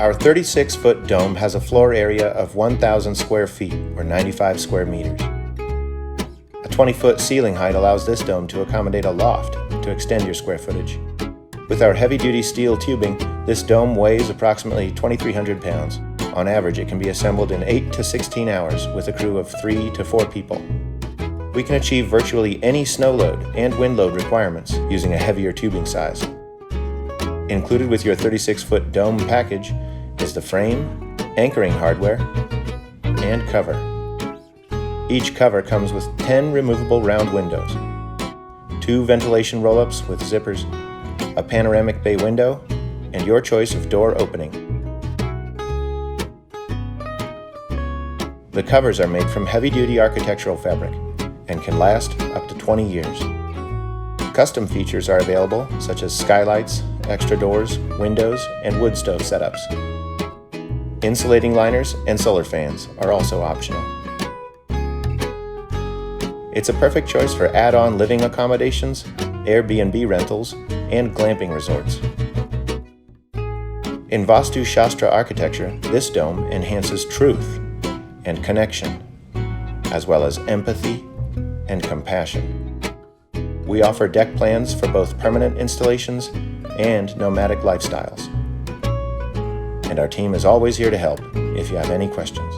Our 36-foot dome has a floor area of 1,000 square feet, or 95 square meters. A 20-foot ceiling height allows this dome to accommodate a loft to extend your square footage. With our heavy-duty steel tubing, this dome weighs approximately 2,300 pounds. On average, it can be assembled in 8 to 16 hours with a crew of 3 to 4 people. We can achieve virtually any snow load and wind load requirements using a heavier tubing size. Included with your 36-foot dome package is the frame, anchoring hardware, and cover. Each cover comes with 10 removable round windows, 2 ventilation roll-ups with zippers, a panoramic bay window, and your choice of door opening. The covers are made from heavy-duty architectural fabric and can last up to 20 years. Custom features are available, such as skylights, extra doors, windows, and Woodstove setups. Insulating liners and solar fans are also optional. It's a perfect choice for add-on living accommodations, Airbnb rentals, and glamping resorts. In Vastu Shastra architecture, this dome enhances truth and connection, as well as empathy and compassion. We offer deck plans for both permanent installations and nomadic lifestyles. And our team is always here to help if you have any questions.